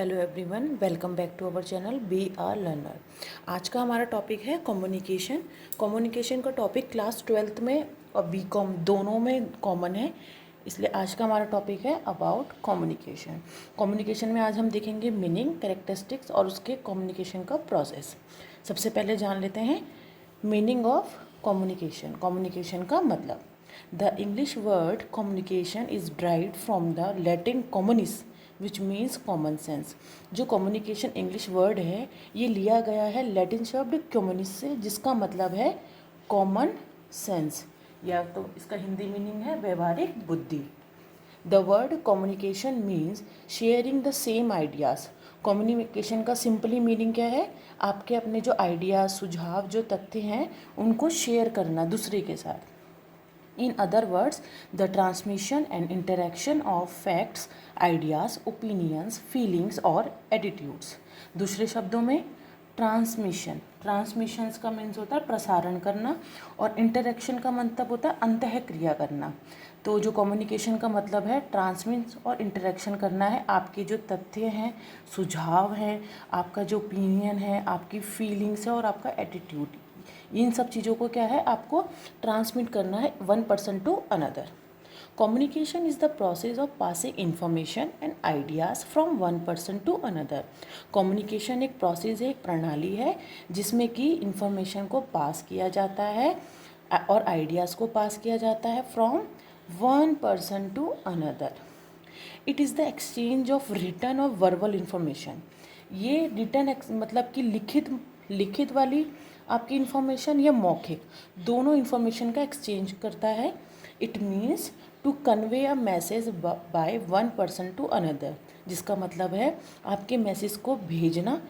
Hello everyone, welcome back to our channel B R learner. आज का हमारा topic है कम्युनिकेशन। कम्युनिकेशन का टॉपिक क्लास 12th में और बी कॉम दोनों में कॉमन है, इसलिए आज का हमारा टॉपिक है अबाउट कम्युनिकेशन। कम्युनिकेशन में आज हम देखेंगे मीनिंग, कैरेक्टरिस्टिक्स और उसके कम्युनिकेशन का प्रोसेस। सबसे पहले जान लेते हैं मीनिंग ऑफ कम्युनिकेशन। कम्युनिकेशन का मतलब, the English word communication is derived from the Latin communis which means common sense. जो कम्युनिकेशन इंग्लिश वर्ड है ये लिया गया है लैटिन शब्द कम्युनिस से, जिसका मतलब है कॉमन सेंस, या तो इसका हिंदी मीनिंग है व्यवहारिक बुद्धि। The word communication means sharing the same ideas. Communication का सिंपली मीनिंग क्या है? आपके अपने जो आइडियाज़, सुझाव, जो तथ्य हैं उनको शेयर करना दूसरे के साथ। In other words, the transmission and interaction of facts, ideas, opinions, feelings और attitudes। दूसरे शब्दों में ट्रांसमिशंस का मीन्स होता है प्रसारण करना, और इंटरेक्शन का मतलब होता है अंतःक्रिया करना। तो जो कम्युनिकेशन का मतलब है ट्रांसमिट और इंटरेक्शन करना है, आपके जो तथ्य हैं, सुझाव हैं, आपका जो ओपिनियन है, आपकी फीलिंग्स है और आपका एटीट्यूड, इन सब चीज़ों को क्या है आपको ट्रांसमिट करना है one person to another. Communication is the process of passing information and ideas from one person to another. Communication एक प्रोसेस है, एक प्रणाली है जिसमें कि इंफॉर्मेशन को पास किया जाता है और आइडियाज़ को पास किया जाता है from one person to another. It is the exchange of written और वर्बल इंफॉर्मेशन। ये रिटन मतलब कि लिखित वाली आपकी इन्फॉर्मेशन या मौखिक, दोनों इन्फॉर्मेशन का एक्सचेंज करता है। It means to convey a message by one person to another, जिसका मतलब है आपके मैसेज को भेजना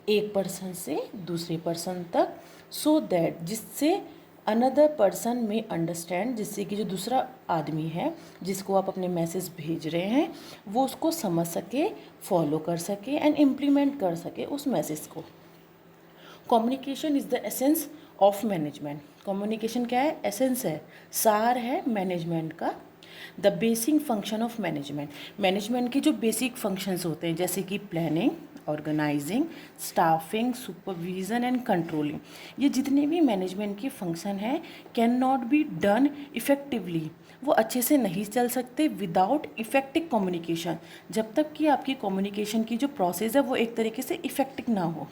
एक पर्सन से दूसरे पर्सन तक, सो दैट जिससे अनदर पर्सन में अंडरस्टैंड, जिससे कि जो दूसरा आदमी है जिसको आप अपने मैसेज भेज रहे हैं वो उसको समझ सके, फॉलो कर सके एंड इम्प्लीमेंट कर सके उस मैसेज को। Communication is the essence of management. Communication क्या है? एसेंस है, सार है मैनेजमेंट का। The basic function of management, management के जो बेसिक फंक्शंस होते हैं जैसे कि planning, organizing, staffing, supervision and controlling, ये जितने भी मैनेजमेंट के फंक्शन हैं can not be done effectively, वो अच्छे से नहीं चल सकते विदाउट इफ़ेक्टिव कम्युनिकेशन, जब तक कि आपकी कम्युनिकेशन की जो प्रोसेस है वो एक तरीके से इफ़ेक्टिव ना हो।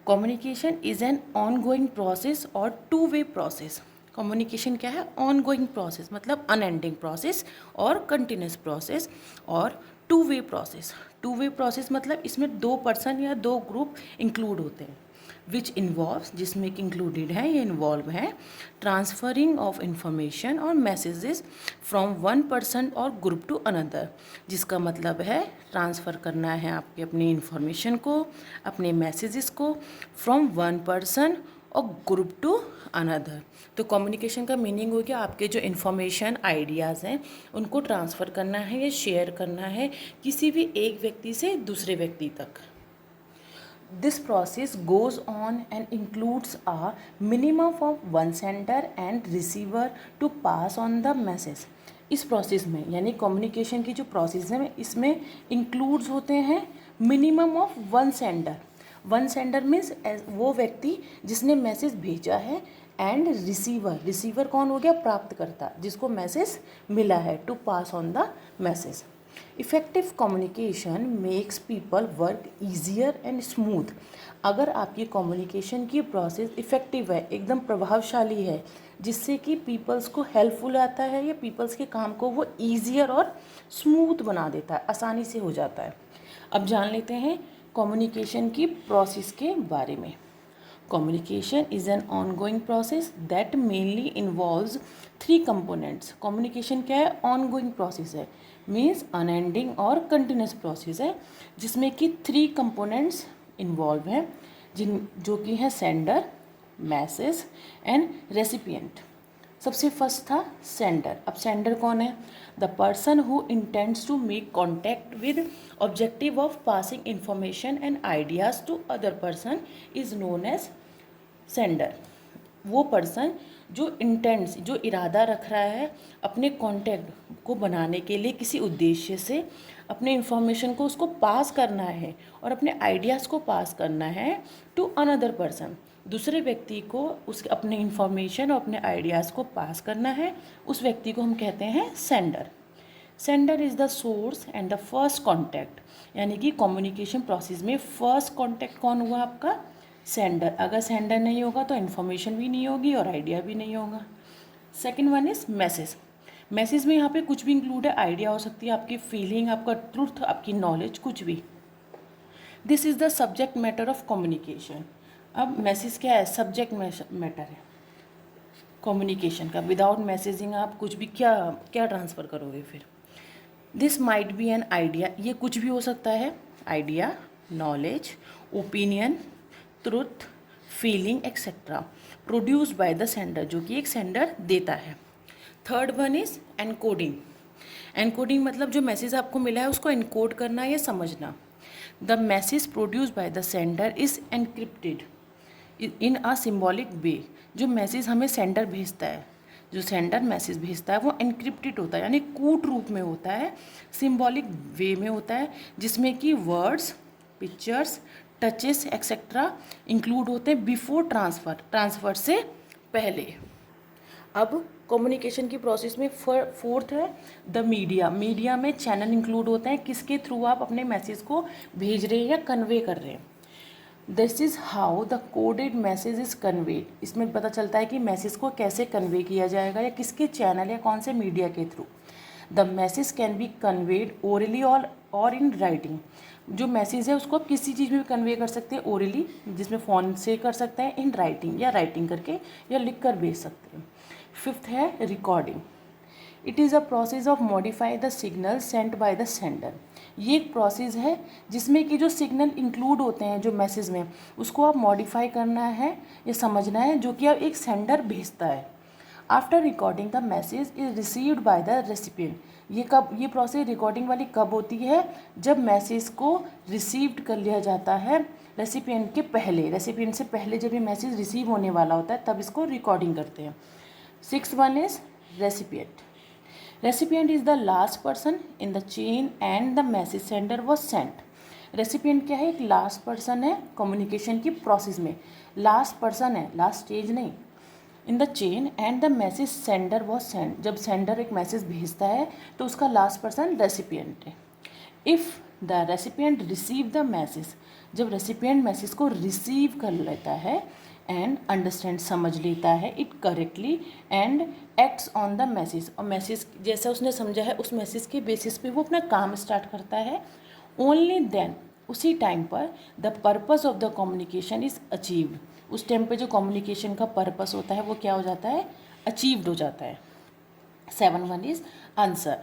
Communication is N on going process और टू वे प्रोसेस। कम्युनिकेशन क्या है? ऑन गोइंग प्रोसेस मतलब अनएंडिंग प्रोसेस और कंटिन्यूस प्रोसेस और two way process. Two way process मतलब इसमें दो पर्सन या दो ग्रुप इंक्लूड होते हैं, विच इन्वॉल्व्स, जिसमें कि इंक्लूडेड है, ये इन्वॉल्व है ट्रांसफरिंग ऑफ इंफॉर्मेशन और मैसेजेस फ्रॉम वन पर्सन और ग्रुप टू अनदर, जिसका मतलब है ट्रांसफ़र करना है आपके अपनी इंफॉर्मेशन को, अपने मैसेजेस को फ्रॉम वन पर्सन और ग्रुप टू अनदर। तो कम्युनिकेशन का मीनिंग हो गया आपके जो इन्फॉर्मेशन, आइडियाज़ हैं उनको ट्रांसफ़र करना है या शेयर करना है किसी भी एक व्यक्ति से दूसरे व्यक्ति तक। This process goes on and includes a minimum of one sender and receiver to pass on the message। इस प्रोसेस में यानी कम्युनिकेशन की जो प्रोसेस है इसमें इंक्लूड्स होते हैं minimum of one sender. One sender means वो व्यक्ति जिसने मैसेज भेजा है, एंड रिसीवर, रिसीवर कौन हो गया? प्राप्तकर्ता, जिसको मैसेज मिला है, to pass on the message. Effective communication makes people work easier and smooth. अगर आपकी कम्युनिकेशन की प्रोसेस इफ़ेक्टिव है, एकदम प्रभावशाली है, जिससे कि पीपल्स को हेल्पफुल आता है या पीपल्स के काम को वो ईजियर और स्मूथ बना देता है, आसानी से हो जाता है। अब जान लेते हैं कम्युनिकेशन की प्रोसेस के बारे में। Communication is an ongoing process that mainly involves three components। Communication क्या है? ongoing process है, means unending और continuous process है, जिसमें कि three components involve हैं, जो कि है sender, message and recipient। सबसे फर्स्ट था सेंडर। अब सेंडर कौन है? The person who intends to make contact with objective of passing information and ideas to other person is known as sender. वो पर्सन जो इंटेंट्स, जो इरादा रख रहा है अपने कॉन्टैक्ट को बनाने के लिए किसी उद्देश्य से, अपने इन्फॉर्मेशन को उसको पास करना है और अपने आइडियाज़ को पास करना है टू अनदर पर्सन, दूसरे व्यक्ति को उस अपने इन्फॉर्मेशन और अपने आइडियाज़ को पास करना है, उस व्यक्ति को हम कहते हैं sender. Sender is the source and the first contact, यानी कि कम्युनिकेशन प्रोसेस में फर्स्ट कॉन्टैक्ट कौन हुआ? आपका सेंडर। अगर सेंडर नहीं होगा तो इन्फॉर्मेशन भी नहीं होगी और आइडिया भी नहीं होगा। Second one is message. Message में यहाँ पे कुछ भी इंक्लूड है, आइडिया हो सकती है, आपकी फीलिंग, आपका ट्रूथ, आपकी नॉलेज, कुछ भी। This is the subject matter of communication. अब मैसेज क्या है? सब्जेक्ट मैटर है कम्युनिकेशन का। विदाउट मैसेजिंग आप कुछ भी क्या क्या ट्रांसफ़र करोगे फिर? This might be an idea, ये कुछ भी हो सकता है, idea, knowledge, opinion, truth, feeling etcetera, produced by the sender, जो कि एक सेंडर देता है। Third one is encoding. Encoding मतलब जो मैसेज आपको मिला है उसको एनकोड करना या समझना। The message produced by the sender is encrypted in a symbolic way. जो मैसेज हमें सेंडर भेजता है, जो सेंडर मैसेज भेजता है वो एनक्रिप्टेड होता है, यानी कूट रूप में होता है, सिम्बॉलिक वे में होता है, जिसमें कि words, pictures, touches etcetera include होते हैं बिफोर ट्रांसफ़र से पहले। अब कम्युनिकेशन की प्रोसेस में फोर्थ है द मीडिया। मीडिया में चैनल इंक्लूड होते हैं, किसके थ्रू आप अपने मैसेज को भेज रहे हैं या कन्वे कर रहे हैं। This is how the coded message is conveyed. इसमें पता चलता है कि मैसेज को कैसे कन्वे किया जाएगा या किसके चैनल या कौन से मीडिया के through. The message can be conveyed orally और इन राइटिंग। जो मैसेज है उसको आप किसी चीज़ में भी कन्वे कर सकते हैं, ओरली जिसमें फ़ोन से कर सकते हैं, इन राइटिंग या राइटिंग करके या लिख कर भेज सकते हैं। फिफ्थ है recording. It is a process of modify the signal sent by the sender. ये एक प्रोसेस है जिसमें कि जो सिग्नल इंक्लूड होते हैं जो मैसेज में, उसको आप मॉडिफाई करना है या समझना है, जो कि आप एक सेंडर भेजता है। After recording the message is received by the recipient. ये प्रोसेस रिकॉर्डिंग वाली कब होती है? जब मैसेज को रिसीव्ड कर लिया जाता है रेसिपिएंट के पहले, रेसिपिएंट से पहले जब ये मैसेज रिसीव होने वाला होता है तब इसको रिकॉर्डिंग करते हैं। Sixth one is recipient. Recipient is the last person in the chain and the message sender was sent. Recipient क्या है? एक लास्ट पर्सन है कम्युनिकेशन की प्रोसेस में, लास्ट पर्सन है, लास्ट स्टेज नहीं। In the chain and the message sender was sent. जब sender एक मैसेज भेजता है तो उसका लास्ट पर्सन रेसिपिएंट है। If the recipient receive the message, जब रेसिपिएंट मैसेज को रिसीव कर लेता है एंड अंडरस्टैंड, समझ लेता है it correctly and acts on the message, और मैसेज जैसा उसने समझा है उस मैसेज के बेसिस पे वो अपना काम स्टार्ट करता है, ओनली देन, उसी टाइम पर the purpose of the communication is achieved. उस टाइम पे जो कम्युनिकेशन का पर्पस होता है वो क्या हो जाता है? अचीव्ड हो जाता है। 7 is answer.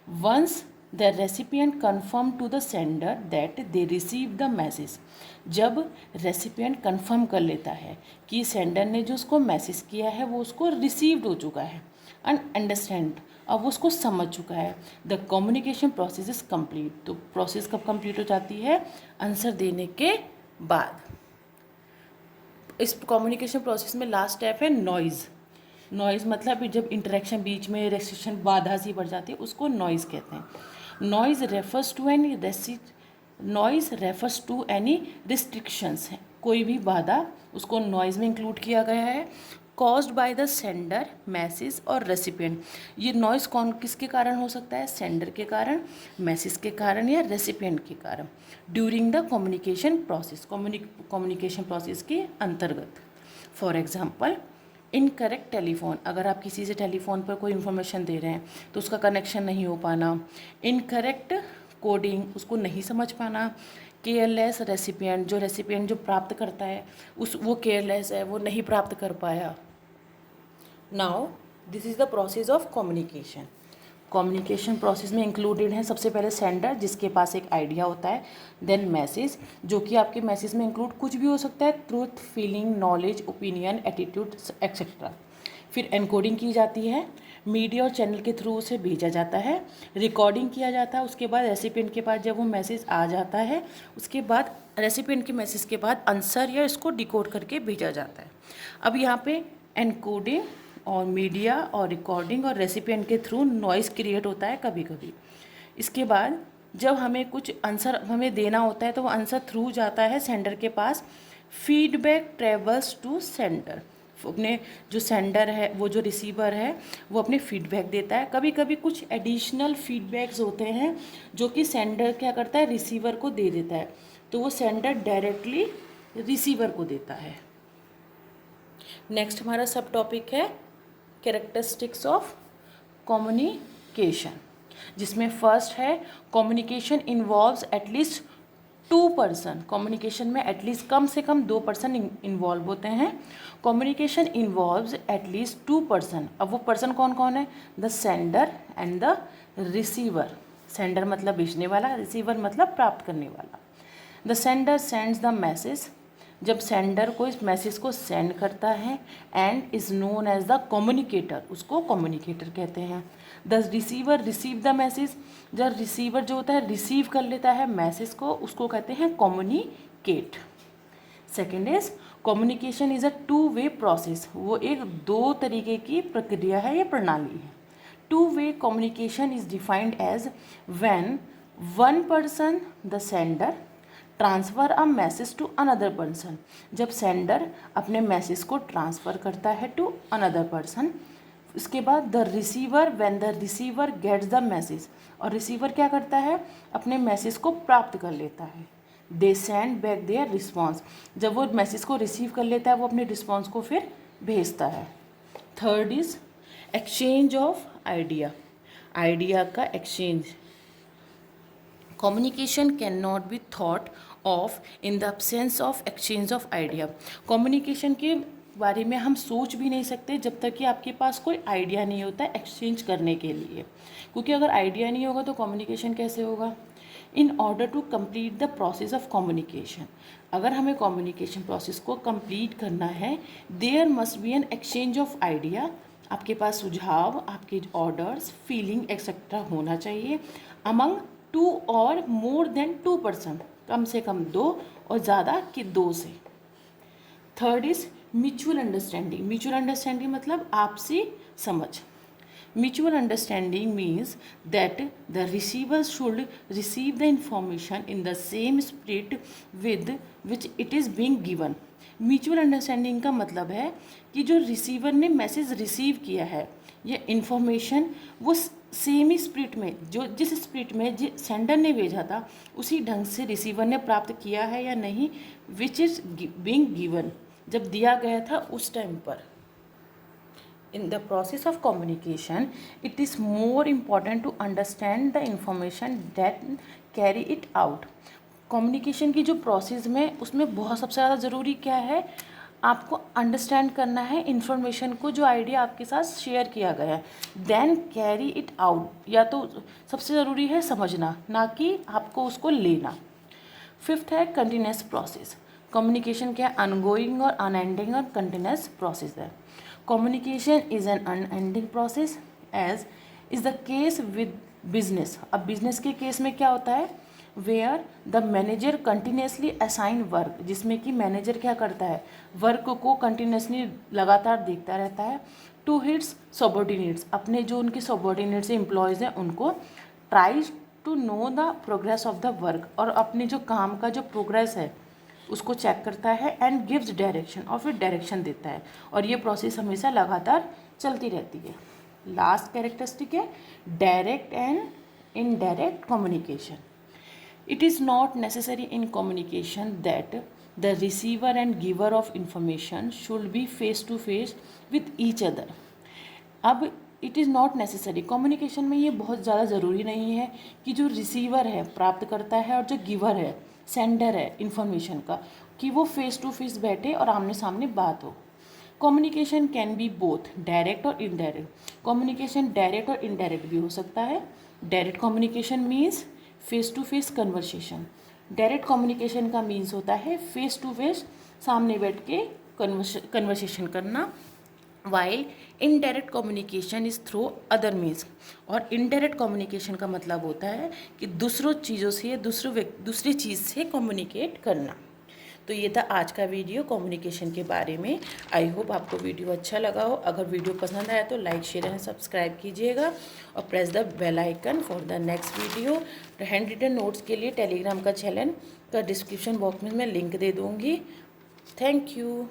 Once the recipient confirm to the sender that they receive the message. जब रेसिपिएंट कन्फर्म कर लेता है कि सेंडर ने जो उसको मैसेज किया है वो उसको रिसीव्ड हो चुका है एंड अंडरस्टैंड, अब वो उसको समझ चुका है, the communication process is complete. तो प्रोसेस कब कंप्लीट हो जाती है? आंसर देने के बाद। इस कम्युनिकेशन प्रोसेस में लास्ट स्टेप है नॉइज़। नॉइज़ मतलब जब इंटरेक्शन बीच में रेस्ट्रिक्शन, बाधा सी बढ़ जाती है, उसको नॉइज़ कहते हैं। Noise refers to any restrictions है, कोई भी बाधा उसको नॉइज़ में इंक्लूड किया गया है। Caused by the sender, message और रेसिपिएंट। ये नॉइज़ कौन किसके कारण हो सकता है? सेंडर के कारण, मैसेज के कारण या रेसिपिएंट के कारण। During the communication process, communication process के अंतर्गत। फॉर एग्जाम्पल इनकरेक्ट टेलीफोन, अगर आप किसी से टेलीफोन पर कोई इन्फॉर्मेशन दे रहे हैं तो उसका कनेक्शन नहीं हो पाना। इनकरेक्ट कोडिंग, उसको नहीं समझ पाना। केयरलेस रेसिपिएंट, जो रेसिपिएंट जो प्राप्त करता है वो केयरलेस है, वो नहीं प्राप्त कर पाया। Now this is the process of communication. Communication process में इंक्लूडेड है सबसे पहले सेंडर, जिसके पास एक आइडिया होता है, देन मैसेज, जो कि आपके मैसेज में इंक्लूड कुछ भी हो सकता है, truth, feeling, knowledge, opinion, attitude etcetera. फिर एनकोडिंग की जाती है, मीडिया और चैनल के थ्रू उसे भेजा जाता है, रिकॉर्डिंग किया जाता है, उसके बाद रेसिपिएंट के पास जब वो मैसेज आ जाता है उसके बाद रेसिपिएंट के मैसेज के बाद आंसर या इसको डिकोड करके भेजा जाता है। अब यहाँ पे एनकोडिंग और मीडिया और रिकॉर्डिंग और रेसिपिएंट के थ्रू नॉइज़ क्रिएट होता है कभी कभी। इसके बाद जब हमें कुछ आंसर हमें देना होता है तो वो आंसर थ्रू जाता है सेंडर के पास। फीडबैक ट्रेवल्स टू सेंडर, अपने जो सेंडर है वो जो रिसीवर है वो अपने फीडबैक देता है। कभी कभी कुछ एडिशनल फीडबैक्स होते हैं जो कि सेंडर क्या करता है, रिसीवर को दे देता है, तो वो सेंडर डायरेक्टली रिसीवर को देता है। नेक्स्ट हमारा सब टॉपिक है कैरेक्टरिस्टिक्स ऑफ कम्युनिकेशन, जिसमें फर्स्ट है communication involves at least 2 person. Communication में एटलीस्ट कम से कम 2 पर्सन इन्वॉल्व होते हैं। Communication involves at least 2 person. अब वो पर्सन कौन कौन है? The sender and the receiver. Sender मतलब भेजने वाला, रिसीवर मतलब प्राप्त करने वाला। The sender sends the message, जब सेंडर को इस मैसेज को सेंड करता है, and is known as the communicator, उसको कम्युनिकेटर कहते हैं। The receiver receive the message, जब रिसीवर जो होता है रिसीव कर लेता है मैसेज को, उसको कहते हैं communicate. Second is communication is a 2 way process, वो एक 2 तरीके की प्रक्रिया है या प्रणाली है। 2 way communication is defined as when one person the sender transfer a message to another person, जब सेंडर अपने मैसेज को ट्रांसफ़र करता है टू अनदर पर्सन। इसके बाद the receiver when the receiver gets the message, और रिसीवर क्या करता है, अपने मैसेज को प्राप्त कर लेता है। They send back there response, जब वो मैसेज को रिसीव कर लेता है वो अपने रिस्पॉन्स को फिर भेजता है। Third is exchange of idea, idea का exchange. Communication can not be thought of in the absence of exchange of idea. Communication के बारे में हम सोच भी नहीं सकते जब तक कि आपके पास कोई आइडिया नहीं होता है एक्सचेंज करने के लिए, क्योंकि अगर आइडिया नहीं होगा तो कम्युनिकेशन कैसे होगा। In order to complete the process of communication, अगर हमें कम्युनिकेशन प्रोसेस को कंप्लीट करना है, there must be an exchange of idea, आपके पास सुझाव, आपके ऑर्डर्स, फीलिंग एक्सेट्रा होना चाहिए अमंग 2 और मोर देन 2 पर्सन, कम से कम 2 और ज़्यादा कि 2 से। Third is mutual understanding, mutual understanding मतलब आपसी समझ। Mutual understanding means that the receiver should receive the information in the same spirit with which it is being given. Mutual understanding का मतलब है कि जो रिसीवर ने मैसेज रिसीव किया है ये इन्फॉर्मेशन वो सेम ही स्पिरिट में, जो जिस स्पिरिट में जिस सेंडर ने भेजा था उसी ढंग से रिसीवर ने प्राप्त किया है या नहीं, विच इज़ बीइंग गिवन, जब दिया गया था उस टाइम पर। In the process of communication it is more important to understand the information that carry it out. Communication की जो प्रोसेस में उसमें बहुत सबसे ज़्यादा ज़रूरी क्या है, आपको अंडरस्टैंड करना है इन्फॉर्मेशन को, जो आइडिया आपके साथ शेयर किया गया है, देन कैरी इट आउट, या तो सबसे ज़रूरी है समझना, ना कि आपको उसको लेना। फिफ्थ है कंटिन्यूस प्रोसेस। कम्युनिकेशन क्या अनगोइंग और अनएंडिंग और कंटिन्यूस प्रोसेस है। Communication is an unending process as is the case with business. अब बिजनेस के केस में क्या होता है, where the manager continuously assign work, जिसमें कि मैनेजर क्या करता है, वर्क को कंटिन्यूसली लगातार देखता रहता है, टू हिट्स सबॉर्डिनेट्स, अपने जो उनके सबॉर्डिनेट्स एम्प्लॉयज़ हैं उनको, tries to know the progress of the work, और अपने जो काम का जो प्रोग्रेस है उसको चेक करता है, एंड गिव्स डायरेक्शन, और फिर डायरेक्शन देता है, और ये प्रोसेस हमेशा लगातार चलती रहती है। लास्ट कैरेक्टरिस्टिक है direct and indirect communication. It is not necessary in communication that the receiver and giver of information should be face to face with each other. अब it is not necessary, communication में ये बहुत ज़्यादा ज़रूरी नहीं है कि जो रिसीवर है प्राप्त करता है और जो गिवर है सेंडर है इन्फॉर्मेशन का, कि वो फेस टू फेस बैठे और आमने सामने बात हो। Communication can be both direct और इनडायरेक्ट। कम्युनिकेशन डायरेक्ट और इनडायरेक्ट भी हो सकता है। Direct communication means face to face conversation. Direct communication का मीन्स होता है फेस टू फेस सामने बैठ के कन्वर्सेशन करना, while indirect communication is through other means. और इनडायरेक्ट कम्युनिकेशन का मतलब होता है कि दूसरों चीज़ों से दूसरी चीज़ से कम्युनिकेट करना। तो ये था आज का वीडियो कम्युनिकेशन के बारे में। आई होप आपको वीडियो अच्छा लगा हो। अगर वीडियो पसंद आया तो लाइक शेयर एंड सब्सक्राइब कीजिएगा और press the bell icon for the next video. Hand written notes के लिए टेलीग्राम का चैनल का डिस्क्रिप्शन बॉक्स में मैं लिंक दे दूँगी। Thank you.